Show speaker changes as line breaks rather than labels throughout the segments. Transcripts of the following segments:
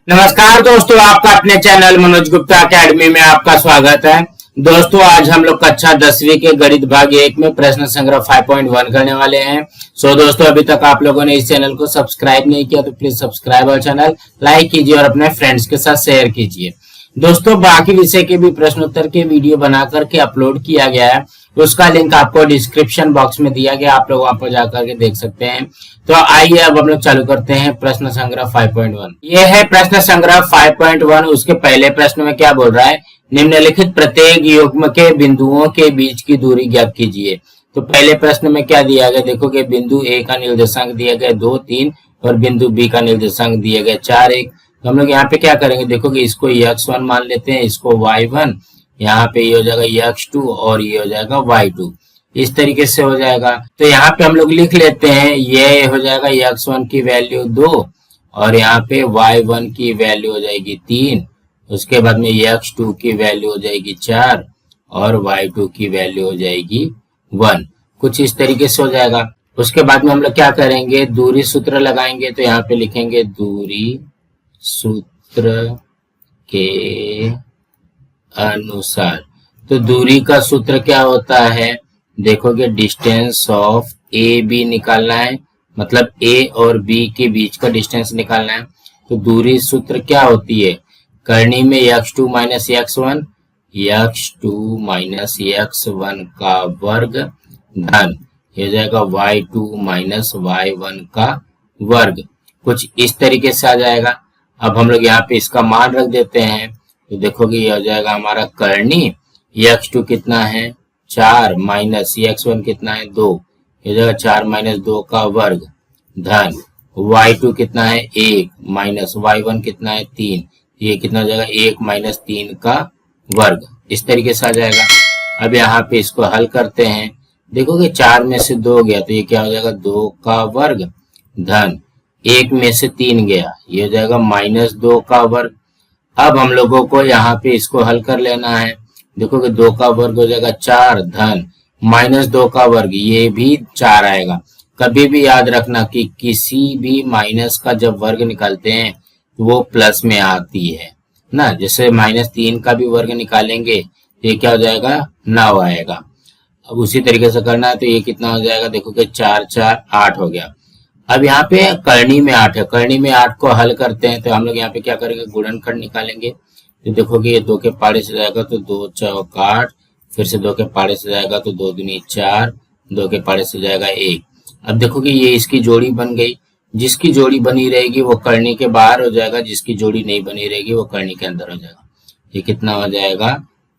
नमस्कार दोस्तों, आपका अपने चैनल मनोज गुप्ता एकेडमी में आपका स्वागत है। दोस्तों, आज हम लोग कक्षा 10वीं के गणित भाग 1 में प्रश्न संग्रह 5.1 करने वाले हैं। दोस्तों, अभी तक आप लोगों ने इस चैनल को सब्सक्राइब नहीं किया तो प्लीज सब्सक्राइब और चैनल लाइक कीजिए और अपने फ्रेंड्स के साथ शेयर कीजिए। दोस्तों, बाकी विषय के भी प्रश्नोत्तर के वीडियो बना करके अपलोड किया गया है, उसका लिंक आपको डिस्क्रिप्शन बॉक्स में दिया गया, आप लोग वहां पर जाकर के देख सकते हैं। तो आइए अब हम लोग चालू करते हैं प्रश्न संग्रह 5.1। ये है प्रश्न संग्रह 5.1। उसके पहले प्रश्न में क्या बोल रहा है, निम्नलिखित प्रत्येक युग्म के बिंदुओं के बीच की दूरी ज्ञात कीजिए। तो पहले प्रश्न में क्या दिया गया, देखो कि बिंदु ए का निर्देशांक दिया गया 2, 3 और बिंदु बी का निर्देशांक दिया गया 4, 1। तो हम लोग यहाँ पे क्या करेंगे, देखो कि इसको x1 मान लेते हैं, इसको y1, यहाँ पे ये हो जाएगा x2 और ये हो जाएगा y2। इस तरीके से हो जाएगा। तो यहाँ पे हम लोग लिख लेते हैं, ये हो जाएगा x1 की वैल्यू 2 और यहाँ पे y1 की वैल्यू हो जाएगी 3। उसके बाद में x2 की वैल्यू हो जाएगी 4 और y2 की वैल्यू हो जाएगी 1। कुछ इस तरीके से हो जाएगा। उसके बाद में हम लोग क्या करेंगे, दूरी सूत्र लगाएंगे। तो यहाँ पे लिखेंगे दूरी सूत्र के अनुसार। तो दूरी का सूत्र क्या होता है, देखोगे डिस्टेंस ऑफ ए बी निकालना है, मतलब ए और बी के बीच का डिस्टेंस निकालना है। तो दूरी सूत्र क्या होती है, करनी में x2 minus x1, x2 minus x1 का वर्ग धन ये हो जाएगा y2 माइनस y1 का वर्ग। कुछ इस तरीके से आ जाएगा। अब हम लोग यहाँ पे इसका मान रख देते हैं। तो देखोगे ये हो जाएगा हमारा करनी, x2 कितना है 4 माइनस x1 कितना है 2, ये हो जाएगा 4 माइनस 2 का वर्ग धन y2 कितना है 1 माइनस y1 कितना है 3, ये कितना हो जाएगा 1 माइनस 3 का वर्ग। इस तरीके से आ जाएगा। अब यहाँ पे इसको हल करते हैं, देखोगे 4 में से 2 गया तो ये क्या हो जाएगा 2 का वर्ग धन 1 में से 3 गया, ये हो जाएगा माइनस 2 का वर्ग। अब हम लोगों को यहाँ पे इसको हल कर लेना है। देखो कि 2 का वर्ग हो जाएगा 4 धन माइनस 2 का वर्ग, ये भी 4 आएगा। कभी भी याद रखना कि किसी भी माइनस का जब वर्ग निकालते हैं तो वो प्लस में आती है ना। जैसे माइनस 3 का भी वर्ग निकालेंगे तो ये क्या हो जाएगा 9 आएगा। अब उसी तरीके से करना है। तो ये कितना हो जाएगा, देखो कि 4 4 8 हो गया। अब यहाँ पे करनी में 8 है, करनी में 8 को हल करते हैं। तो हम लोग यहाँ पे क्या करेंगे, गुणनखंड निकालेंगे। तो देखोगे ये 2 के पाड़े से जाएगा तो 2 चौक 8, फिर से 2 के पाड़े से जाएगा तो 2 दूनी 4, 2 के पाड़े से जाएगा 1। अब देखोगे ये इसकी जोड़ी बन गई। जिसकी जोड़ी बनी रहेगी वो करनी के बाहर हो जाएगा, जिसकी जोड़ी नहीं बनी रहेगी वो करनी के अंदर हो जाएगा। ये कितना हो जाएगा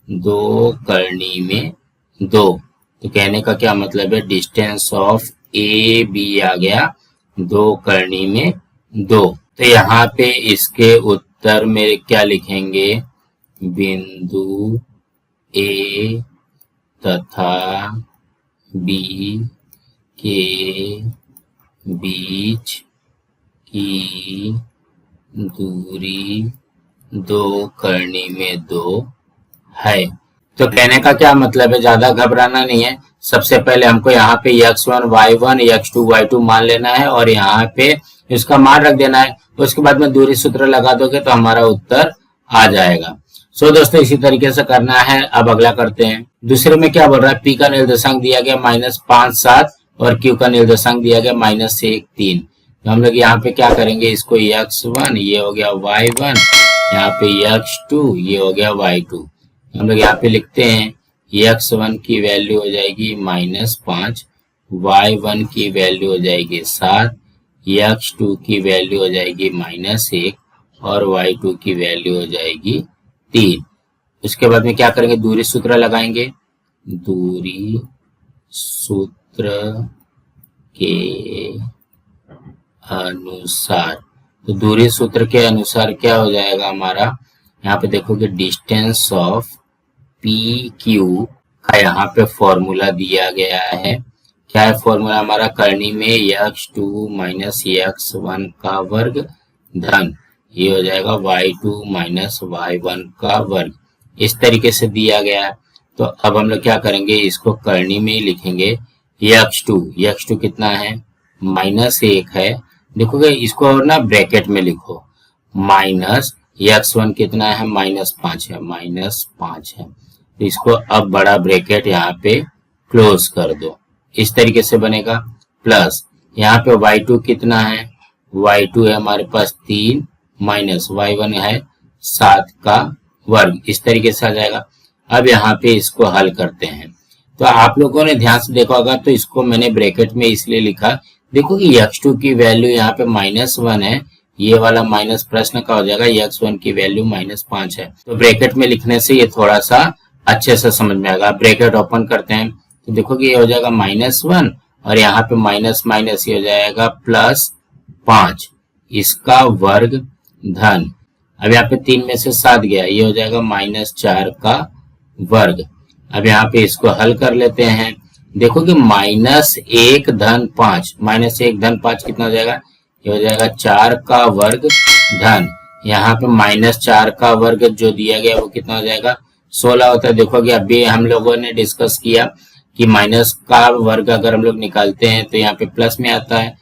2 करनी में 2। तो कहने का क्या मतलब है, डिस्टेंस ऑफ ए बी आ गया 2 करनी में 2। तो यहाँ पे इसके उत्तर में क्या लिखेंगे, बिंदु ए तथा बी के बीच की दूरी 2 करनी में 2 है। तो कहने का क्या मतलब है, ज्यादा घबराना नहीं है। सबसे पहले हमको यहाँ पे x1 y1 x2 y2 मान लेना है और यहाँ पे इसका मान रख देना है। उसके बाद में दूरी सूत्र लगा दोगे तो हमारा उत्तर आ जाएगा। दोस्तों, इसी तरीके से करना है। अब अगला करते हैं। दूसरे में क्या बोल रहा है, p का निर्देशांक दिया गया -5 7 और q का निर्देशांक दिया गया -1 3। तो हम लोग यहाँ पे क्या करेंगे, इसको x1 ये हो गया y1, यहाँ पे x2 ये हो गया y2। हम लोग यहाँ पे लिखते हैं x1 की वैल्यू हो जाएगी -5, y1 की वैल्यू हो जाएगी 7, x2 की वैल्यू हो जाएगी -1 और y2 की वैल्यू हो जाएगी 3। उसके बाद में क्या करेंगे, दूरी सूत्र लगाएंगे। दूरी सूत्र के अनुसार, तो दूरी सूत्र के अनुसार क्या हो जाएगा हमारा, यहाँ पे देखोगे डिस्टेंस ऑफ पी क्यू का यहाँ पे फॉर्मूला दिया गया है। क्या है फॉर्मूला हमारा, करनी में x2 माइनस x1 का वर्ग धन ये हो जाएगा y2 माइनस y1 का वर्ग। इस तरीके से दिया गया है। तो अब हम लोग क्या करेंगे, इसको करनी में ही लिखेंगे। x2 कितना है -1 है। देखोगे इसको ना ब्रैकेट में लिखो, माइनस x1 कितना है, -5 है, -5 है। तो इसको अब बड़ा ब्रैकेट यहाँ पे क्लोज कर दो, इस तरीके से बनेगा। प्लस यहाँ पे y2 कितना है, y2 है हमारे पास 3 माइनस y1 है 7 का वर्ग, इस तरीके से आ जाएगा। अब यहाँ पे इसको हल करते हैं। तो आप लोगों ने ध्यान से देखा होगा, तो इसको मैंने ब्रैकेट में इसलिए लिखा, देखो कि x2 की वैल्यू यहाँ पे -1 है, ये वाला माइनस प्रश्न का हो जाएगा, x1 की वैल्यू -5 है। तो ब्रैकेट में लिखने से ये थोड़ा सा अच्छे से समझ में आएगा। ब्रैकेट ओपन करते हैं तो देखो कि ये हो जाएगा -1 और यहाँ पे माइनस माइनस ये हो जाएगा +5, इसका वर्ग धन, अब यहाँ पे 3 में से 7 गया, ये हो जाएगा -4 का वर्ग। अब यहाँ पे इसको हल कर लेते हैं। देखो कि -1 धन 5, -1 धन 5 कितना हो जाएगा, ये हो जाएगा 4 का वर्ग धन, यहाँ पे -4 का वर्ग जो दिया गया वो कितना हो जाएगा, 16 होता है। देखो कि अभी हम लोगों ने डिस्कस किया कि माइनस का वर्ग अगर हम लोग निकालते हैं तो यहाँ पे प्लस में आता है।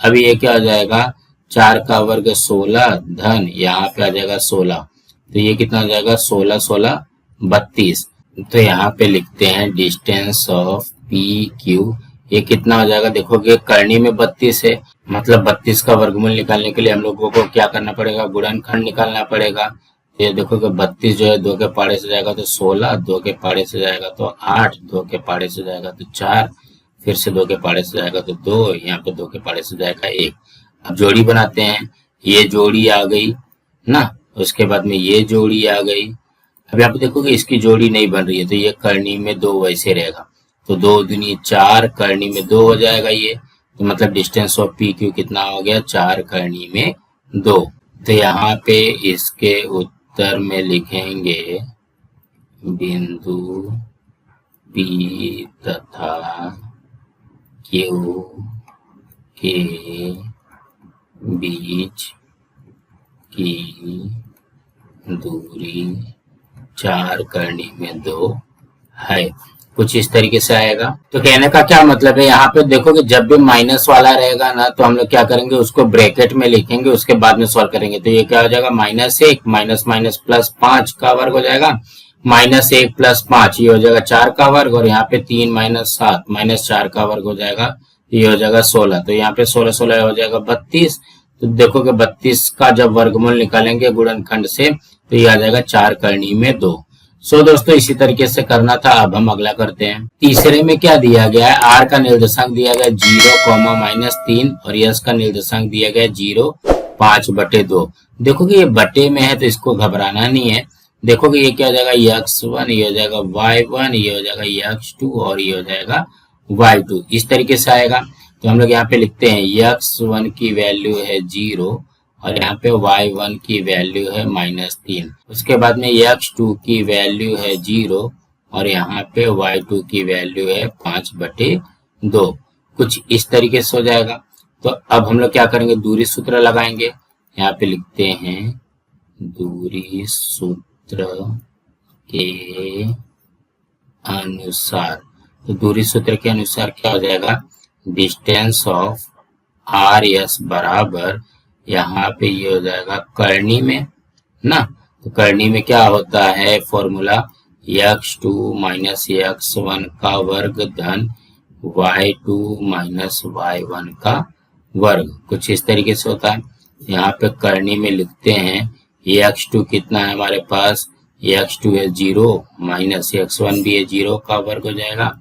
अभी ये क्या हो जाएगा, 4 का वर्ग 16 धन यहाँ पे आ जाएगा 16, तो ये कितना हो जाएगा, 16 16 32। तो यहाँ पे लिखते हैं डिस्टेंस ऑफ पी क्यू, ये कितना हो जाएगा, देखो कि करनी में 32 है, मतलब 32 का वर्गमूल निकालने के लिए हम लोगों को क्या करना पड़ेगा, गुणनखंड निकालना पड़ेगा। ये देखो कि 32 जो है 2 के पाड़े से जाएगा तो 16, 2 के पाड़े से जाएगा तो 8, 2 के पाड़े से जाएगा तो 4, फिर से 2 के पाड़े से जाएगा तो 2, यहाँ पे 2 के पाड़े से जाएगा 1। अब जोड़ी बनाते हैं, ये जोड़ी आ गई ना, उसके बाद में ये जोड़ी आ गई। अब यहाँ पे देखो कि इसकी जोड़ी नहीं बन रही है, तो ये करनी में 2 वैसे रहेगा, तो 2 दूनी 4, करनी में 2 हो जाएगा ये, तो मतलब डिस्टेंस ऑफ पी क्यू कितना हो गया, 4 करनी में 2। तो यहाँ पे इसके उत्तर में लिखेंगे बिंदु पी तथा क्यू के बीच की दूरी 4 करनी में 2 है, कुछ इस तरीके से आएगा। तो कहने का क्या मतलब है, यहाँ पे देखो कि जब भी माइनस वाला रहेगा ना तो हम लोग क्या करेंगे, उसको ब्रैकेट में लिखेंगे, उसके बाद में सॉल्व करेंगे। तो ये क्या हो जाएगा, -1 माइनस माइनस +5 का वर्ग हो जाएगा, -1 + 5 ये हो जाएगा 4 का वर्ग, और यहाँ पे 3 - 7 -4 का वर्ग हो जाएगा, ये हो जाएगा 16। तो यहाँ पे 16 16 हो जाएगा 32। तो देखो कि 32 का जब वर्गमूल निकालेंगे गुणनखंड से तो ये आ जाएगा 4 करनी में 2। सो दोस्तों इसी तरीके से करना था। अब हम अगला करते हैं। तीसरे में क्या दिया गया है, r का निर्देशांक दिया गया 0, -3 और s का निर्देशांक दिया गया 0, 5/2। देखो कि ये बटे में है तो इसको घबराना नहीं है। देखो कि ये क्या हो जाएगा, x1, ये हो जाएगा y1, ये हो जाएगा x2 और ये हो जाएगा y2, इस तरीके से आएगा। तो हम लोग यहाँ पे लिखते हैं x1 की वैल्यू है 0 और यहाँ पे y1 की वैल्यू है -3। उसके बाद में x2 की वैल्यू है 0 और यहाँ पे y2 की वैल्यू है 5/2, कुछ इस तरीके से हो जाएगा। तो अब हम लोग क्या करेंगे, दूरी सूत्र लगाएंगे। यहाँ पे लिखते हैं दूरी सूत्र के अनुसार, तो दूरी सूत्र के अनुसार क्या हो जाएगा, डिस्टेंस ऑफ आर एस बराबर, यहाँ पे ये हो जाएगा करनी में ना, तो करनी में क्या होता है फॉर्मूला, x2 - x1 का वर्ग धन y2 - y1 का वर्ग, कुछ इस तरीके से होता है। यहाँ पे करनी में लिखते हैं x2 कितना है हमारे पास, x2 है 0 माइनस x1 भी है 0 का वर्ग हो जाएगा,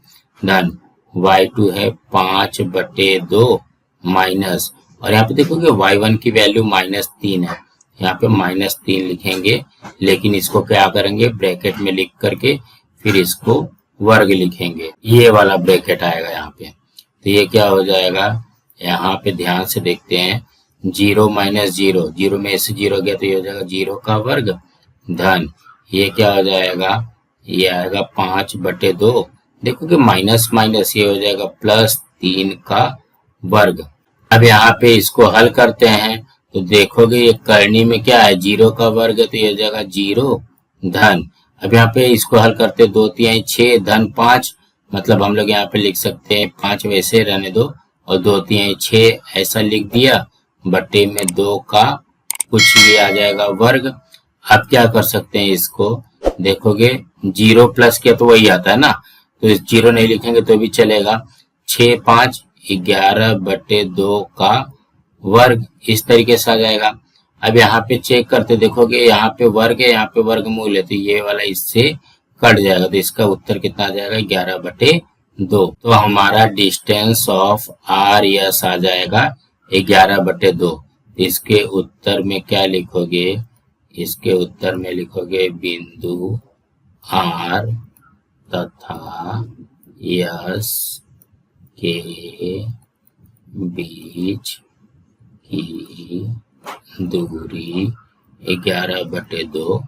धन y2 है 5/2 माइनस, और यहाँ पे देखोगे y1 की वैल्यू -3 है, यहाँ पे -3 लिखेंगे, लेकिन इसको क्या करेंगे ब्रैकेट में लिख करके फिर इसको वर्ग लिखेंगे, ये वाला ब्रैकेट आएगा यहाँ पे। तो ये क्या हो जाएगा, यहाँ पे ध्यान से देखते हैं 0 - 0, 0 में से 0 गया तो ये हो जाएगा 0 का वर्ग, धन ये क्या हो जाएगा, ये आएगा 5/2। देखो कि माइनस माइनस ये हो जाएगा +3 का वर्ग। अब यहाँ पे इसको हल करते हैं तो देखोगे ये करनी में क्या है 0 का वर्ग है, तो ये हो जाएगा 0 धन, अब यहाँ पे इसको हल करते 2 3 6 धन 5, मतलब हम लोग यहाँ पे लिख सकते हैं 5 वैसे रहने दो और 2 3 6 ऐसा लिख दिया, बट्टे में 2 का कुछ ये आ जाएगा वर्ग। अब क्या कर सकते हैं, इसको देखोगे 0 प्लस किया तो वही आता है ना, तो 0 नहीं लिखेंगे तो भी चलेगा। 6 5 11/2 का वर्ग इस तरीके से आ जाएगा। अब यहाँ पे चेक करते देखोगे, यहाँ पे वर्ग है, यहाँ पे वर्गमूल है, तो ये वाला इससे कट जाएगा, तो इसका उत्तर कितना आ जाएगा 11/2। तो हमारा डिस्टेंस ऑफ आर यस आ जाएगा 11/2। इसके उत्तर में क्या लिखोगे, इसके उत्तर में लिखोगे बिंदु आर तथा यस के बीच की दूरी 11/2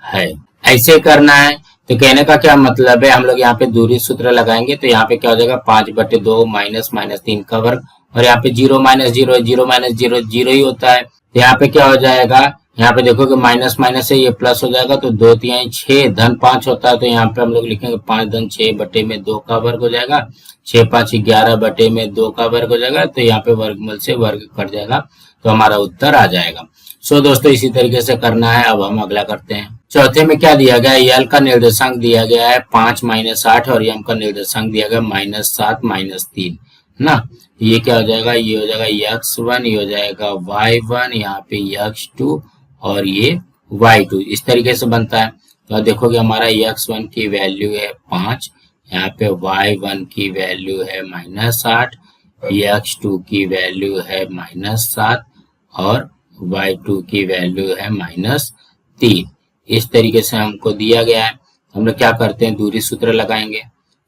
है। ऐसे करना है। तो कहने का क्या मतलब है, हम लोग यहाँ पे दूरी सूत्र लगाएंगे तो यहाँ पे क्या हो जाएगा 5/2 माइनस 3 का वर्ग, और यहाँ पे 0 माइनस 0 0 माइनस 0 0 ही होता है। तो यहाँ पे क्या हो जाएगा, यहाँ पे देखो कि माइनस माइनस है, ये प्लस हो जाएगा, तो 2 3 6 धन 5 होता है, तो यहाँ पे हम लोग लिखेंगे 5 धन 6/2 का वर्ग हो जाएगा। 6 5 11/2 का वर्ग हो जाएगा, तो यहाँ पे वर्गमूल से वर्ग कट जाएगा, तो हमारा उत्तर आ जाएगा। सो दोस्तों इसी तरीके से करना है। अब हम अगला करते हैं। चौथे में क्या दिया गया है, यल का निर्देशांक दिया गया है 5 - 8 और यम का निर्देशांक दिया गया -7 - 3 ना। ये क्या हो जाएगा, ये हो जाएगा x1, ये हो जाएगा y1, यहाँ पे x2 और ये y2, इस तरीके से बनता है। तो देखोगे हमारा x1 की वैल्यू है 5, यहाँ पे y1 की वैल्यू है -8, x2 की वैल्यू है -7 और y2 की वैल्यू है -3। इस तरीके से हमको दिया गया है। हम लोग क्या करते हैं, दूरी सूत्र लगाएंगे।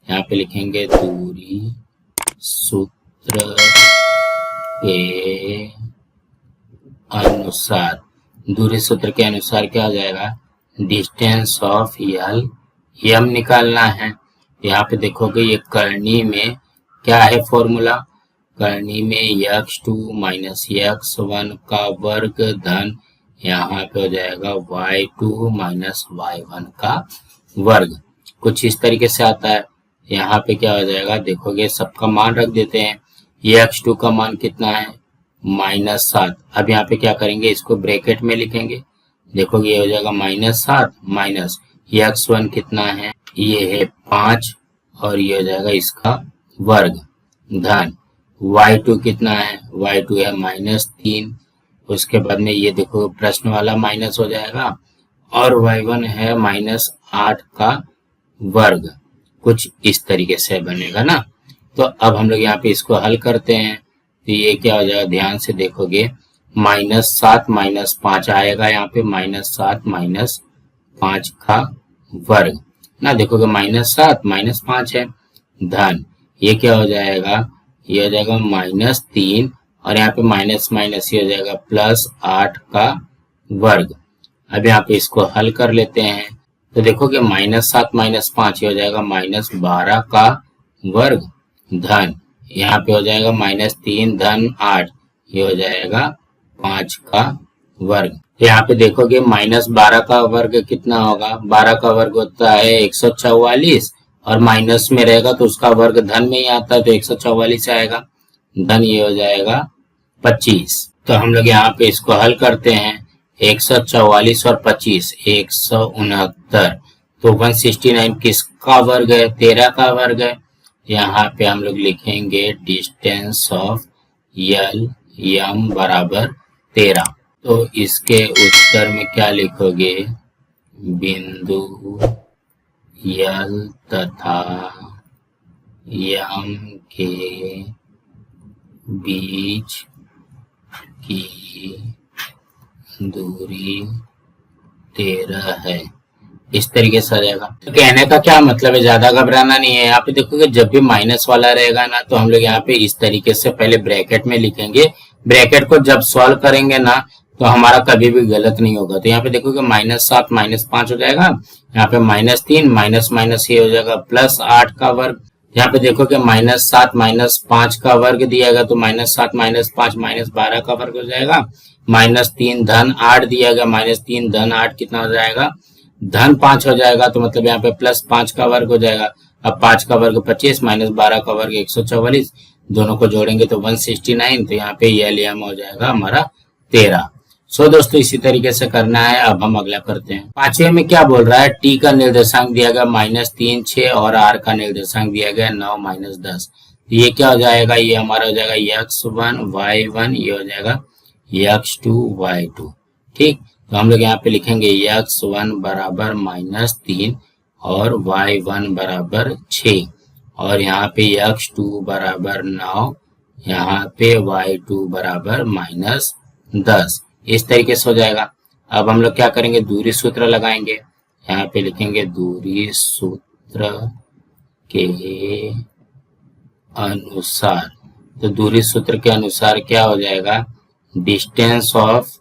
यहाँ पे लिखेंगे दूरी सूत्र के अनुसार, दूरी सूत्र के अनुसार क्या हो जाएगा, डिस्टेंस ऑफ यल, यम निकालना है। यहाँ पे देखोगे ये करनी में क्या है फॉर्मूला, करनी में x2 माइनस x1 का वर्ग धन यहाँ पे हो जाएगा y2 माइनस y1 का वर्ग, कुछ इस तरीके से आता है। यहाँ पे क्या हो जाएगा, देखोगे सबका मान रख देते हैं। ये x2 का मान कितना है -7। अब यहाँ पे क्या करेंगे, इसको ब्रैकेट में लिखेंगे। देखोगे ये हो जाएगा -7 माइनस x1 कितना है, ये है 5 और ये हो जाएगा इसका वर्ग धन y2 कितना है, y2 है -3। उसके बाद में ये देखो प्रश्न वाला माइनस हो जाएगा और y1 है -8 का वर्ग, कुछ इस तरीके से बनेगा ना। तो अब हम लोग यहाँ पे इसको हल करते हैं, तो ये क्या हो जाएगा, ध्यान से देखोगे -7 - 5 आएगा, यहाँ पे -7 - 5 का वर्ग ना। देखोगे -7 - 5 है धन, ये क्या हो जाएगा, ये हो जाएगा -3 और यहाँ पे माइनस माइनस ये हो जाएगा +8 का वर्ग। अब यहाँ पे इसको हल कर लेते हैं, तो देखोगे -7 - 5 ये हो जाएगा -12 का वर्ग धन यहाँ पे हो जाएगा -3 धन 8 ये हो जाएगा 5 का वर्ग। यहाँ पे देखोगे -12 का वर्ग कितना होगा, 12 का वर्ग होता है 144 और माइनस में रहेगा तो उसका वर्ग धन में ही आता है, तो 144 आएगा धन ये हो जाएगा 25। तो हम लोग यहाँ पे इसको हल करते हैं, 144 और 25 169। तो 169 किसका वर्ग है, 13 का वर्ग है। यहाँ पे हम लोग लिखेंगे डिस्टेंस ऑफ यल यम बराबर 13। तो इसके उत्तर में क्या लिखोगे, बिंदु यल तथा यम के बीच की दूरी 13 है, इस तरीके से आ जाएगा। तो कहने का क्या मतलब है, ज्यादा घबराना नहीं है। यहाँ पे देखोगे जब भी माइनस वाला रहेगा ना, तो हम लोग यहाँ पे इस तरीके से पहले ब्रैकेट में लिखेंगे। ब्रैकेट को जब सॉल्व करेंगे ना तो हमारा कभी भी गलत नहीं होगा। तो यहाँ पे देखोगे -7 - 5 हो जाएगा, यहाँ पे -3 माइनस माइनस ये हो जाएगा +8 का वर्ग। यहाँ पे देखोगे -7 - 5 का वर्ग दिया गया, तो -7 - 5 -12 का वर्ग हो जाएगा। -3 धन 8 दिया गया, -3 धन 8 कितना हो जाएगा, धन 5 हो जाएगा, तो मतलब यहाँ पे +5 का वर्ग हो जाएगा। अब 5 का वर्ग 25 -12 का वर्ग 144, दोनों को जोड़ेंगे तो 169। तो यहाँ पे यल यम हो जाएगा हमारा 13। सो दोस्तों इसी तरीके से करना है। अब हम अगला करते हैं। पांचवे में क्या बोल रहा है, टी का निर्देशांक दिया गया -3, 6 और आर का निर्देशांक दिया गया 9, -10। ये क्या हो जाएगा, ये हमारा हो जाएगा x1 y1, ये हो जाएगा x2 y2। ठीक, तो हम लोग यहाँ पे लिखेंगे x1 बराबर -3 और y1 बराबर 6 और यहाँ पे x2 बराबर 9, यहाँ पे y2 बराबर -10। इस तरीके से हो जाएगा। अब हम लोग क्या करेंगे, दूरी सूत्र लगाएंगे। यहाँ पे लिखेंगे दूरी सूत्र के अनुसार। तो दूरी सूत्र के अनुसार क्या हो जाएगा, डिस्टेंस ऑफ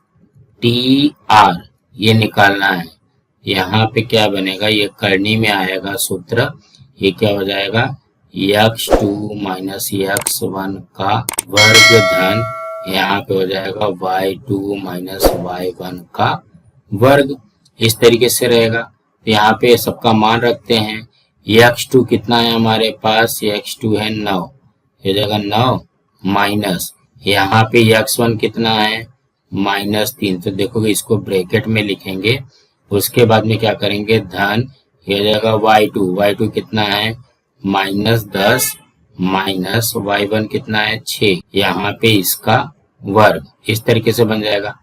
टी आर ये निकालना है। यहाँ पे क्या बनेगा, ये करनी में आएगा सूत्र। ये क्या हो जाएगा, x2 माइनस x1 का वर्ग धन यहाँ पे हो जाएगा y2 माइनस y1 का वर्ग। इस तरीके से रहेगा। तो यहाँ पे सबका मान रखते हैं। x2 कितना है हमारे पास, x2 है 9, हो जाएगा 9 माइनस यहाँ पे x1 कितना है -3। तो देखोगे इसको ब्रैकेट में लिखेंगे। उसके बाद में क्या करेंगे, धन ये हो जाएगा y2 कितना है -10 माइनस y1 कितना है 6, यहाँ पे इसका वर्ग। इस तरीके से बन जाएगा।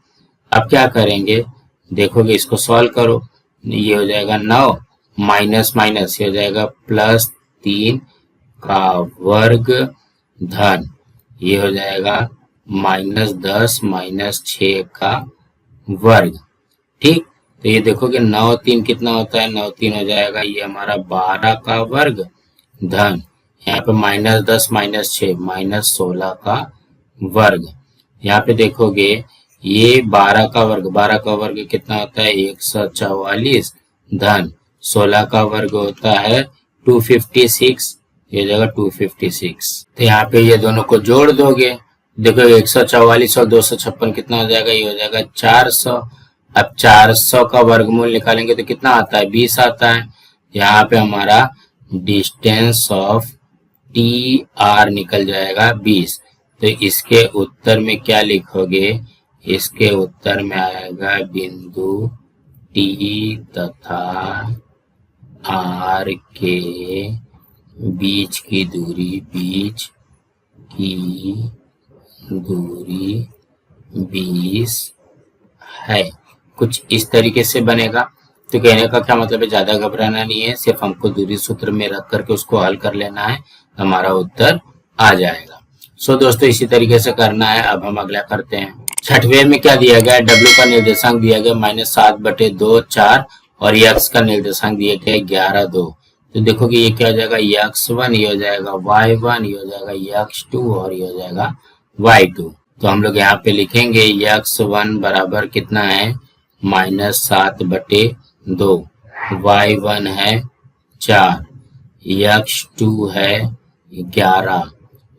अब क्या करेंगे, देखोगे इसको सॉल्व करो। ये हो जाएगा 9 माइनस ये हो जाएगा +3 का वर्ग धन ये हो जाएगा -10 माइनस 6 का वर्ग। ठीक, तो ये देखोगे 9 3 कितना होता है, 9 3 हो जाएगा ये हमारा 12 का वर्ग धन यहाँ पे -10 माइनस 6 -16 का वर्ग। यहाँ पे देखोगे ये 12 का वर्ग कितना होता है 144 धन 16 का वर्ग होता है 256, ये जगह 256। तो यहाँ पे ये दोनों को जोड़ दोगे, देखो 144 और 256 कितना हो जाएगा, ये हो जाएगा 400। अब 400 का वर्गमूल निकालेंगे तो कितना आता है 20 आता है। यहाँ पे हमारा डिस्टेंस ऑफ टी आर निकल जाएगा 20। तो इसके उत्तर में क्या लिखोगे, इसके उत्तर में आएगा बिंदु टी तथा आर के बीच की दूरी 20 है। कुछ इस तरीके से बनेगा। तो कहने का क्या मतलब है, ज्यादा घबराना नहीं है, सिर्फ हमको दूरी सूत्र में रख करके उसको हल कर लेना है, हमारा उत्तर आ जाएगा। सो दोस्तों इसी तरीके से करना है। अब हम अगला करते हैं। छठवें में क्या दिया गया है, W का निर्देशांक दिया गया -7/2 4 और x का निर्देशांक दिया गया 11 2। तो देखोगे ये क्या हो जाएगा x1, ये हो जाएगा y1, ये हो जाएगा x2 और ये हो जाएगा y2। तो हम लोग यहाँ पे लिखेंगे x1 बराबर कितना है -7/2, y1 है 4, x2 है 11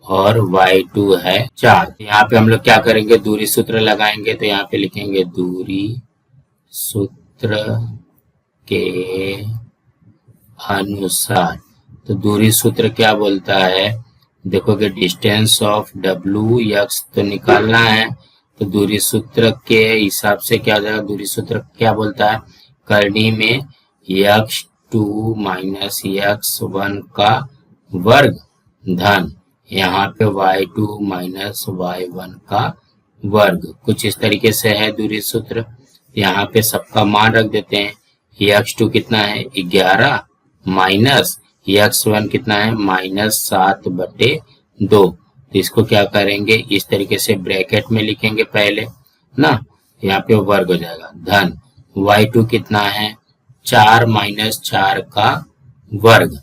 और y2 है 4। यहाँ पे हम लोग क्या करेंगे, दूरी सूत्र लगाएंगे। तो यहाँ पे लिखेंगे दूरी सूत्र के अनुसार। तो दूरी सूत्र क्या बोलता है, देखोगे डिस्टेंस ऑफ WX तो निकालना है। तो दूरी सूत्र के हिसाब से क्या हो जाएगा, दूरी सूत्र क्या बोलता है, करनी में x2 माइनस x1 का वर्ग धन यहाँ पे y2 माइनस y1 का वर्ग। कुछ इस तरीके से है दूरी सूत्र। यहाँ पे सबका मान रख देते हैं। x2 कितना है 11 माइनस x1 कितना है -7/2। तो इसको क्या करेंगे, इस तरीके से ब्रैकेट में लिखेंगे पहले ना, यहाँ पे वर्ग हो जाएगा धन y2 कितना है 4 माइनस 4 का वर्ग।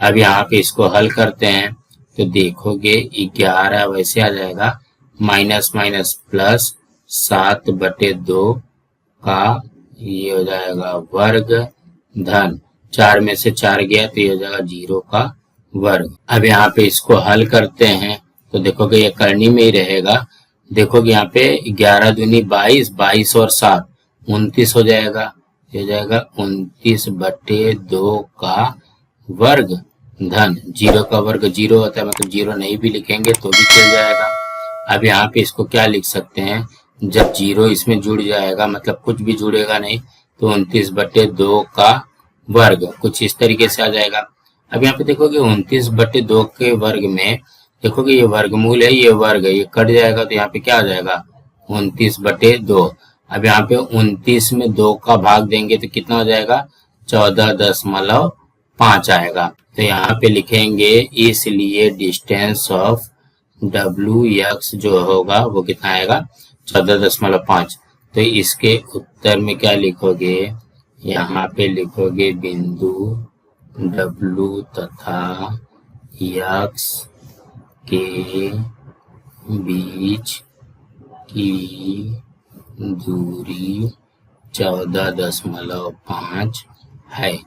अब यहाँ पे इसको हल करते हैं तो देखोगे 11 वैसे आ जाएगा प्लस 7/2 का ये हो जाएगा वर्ग धन 4 में से 4 गया तो ये हो जाएगा 0 का वर्ग। अब यहाँ पे इसको हल करते हैं तो देखोगे ये करनी में ही रहेगा। देखोगे यहाँ पे 11 दूनी 22, 22 और 7 29 हो जाएगा। ये हो जाएगा 29/2 का वर्ग धन 0 का वर्ग 0 होता है, मतलब 0 नहीं भी लिखेंगे तो भी चल जाएगा। अब यहाँ पे इसको क्या लिख सकते हैं, जब 0 इसमें जुड़ जाएगा, मतलब कुछ भी जुड़ेगा नहीं, तो 29/2 का वर्ग कुछ इस तरीके से आ जाएगा। अब यहाँ पे देखोगे 29/2 के वर्ग में देखोगे ये वर्गमूल है, ये वर्ग है, ये कट जाएगा तो यहाँ पे क्या आ जाएगा 29/2। अब यहाँ पे 29 में 2 का भाग देंगे तो कितना हो जाएगा 14.5 आएगा। तो यहाँ पे लिखेंगे इसलिए डिस्टेंस ऑफ WX जो होगा वो कितना आएगा 14.5। तो इसके उत्तर में क्या लिखोगे, यहाँ पे लिखोगे बिंदु W तथा X के बीच की दूरी 14.5 है।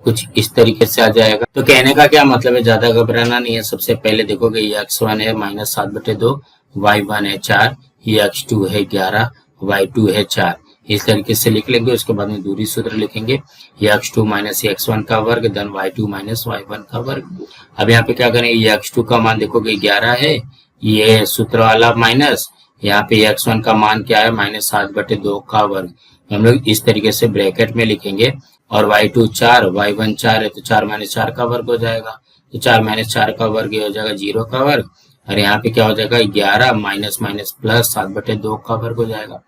कुछ इस तरीके से आ जाएगा। तो कहने का क्या मतलब है, ज्यादा घबराना नहीं है। सबसे पहले देखोगे x1 है -7/2, y1 है 4, x2 है 11, y2 है 4। इस तरीके से लिख लेंगे। उसके बाद में दूरी सूत्र लिखेंगे x2 - x1 का वर्ग धन y2 - y1 का वर्ग। अब यहाँ पे क्या करेंगे, x2 का मान देखोगे 11 है, ये सूत्र वाला माइनस, यहाँ पे x1 का मान क्या है -7/2 का वर्ग। हम लोग इस तरीके से ब्रैकेट में लिखेंगे। और y2 4, y1 4 है तो 4 - 4 का वर्ग हो जाएगा। तो 4 - 4 का वर्ग हो जाएगा 0 का वर्ग। और यहाँ पे क्या हो जाएगा 11 माइनस माइनस प्लस 7/2 का वर्ग हो जाएगा।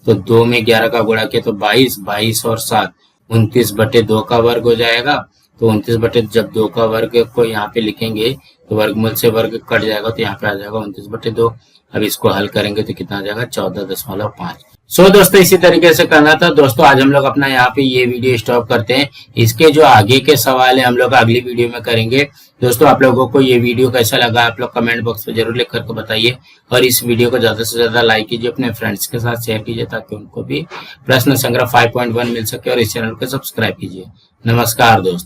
तो 2 में 11 का गुणा किया तो 22, 22 और 7 29/2 का वर्ग हो जाएगा। तो 29 जब 2 का वर्ग को यहाँ पे लिखेंगे तो वर्गमूल से वर्ग कट जाएगा, तो यहाँ पे आ जाएगा 29/2। अब इसको हल करेंगे तो कितना आ जाएगा 14.5। सो दोस्तों इसी तरीके से करना था। दोस्तों आज हम लोग अपना यहाँ पे ये वीडियो स्टॉप करते हैं। इसके जो आगे के सवाल है हम लोग अगली वीडियो में करेंगे। दोस्तों आप लोगों को ये वीडियो कैसा लगा आप लोग कमेंट बॉक्स में जरूर लिख करके बताइए। और इस वीडियो को ज्यादा से ज्यादा लाइक कीजिए, अपने फ्रेंड्स के साथ शेयर कीजिए ताकि उनको भी प्रश्न संग्रह 5.1 मिल सके। और इस चैनल को सब्सक्राइब कीजिए। नमस्कार दोस्तों।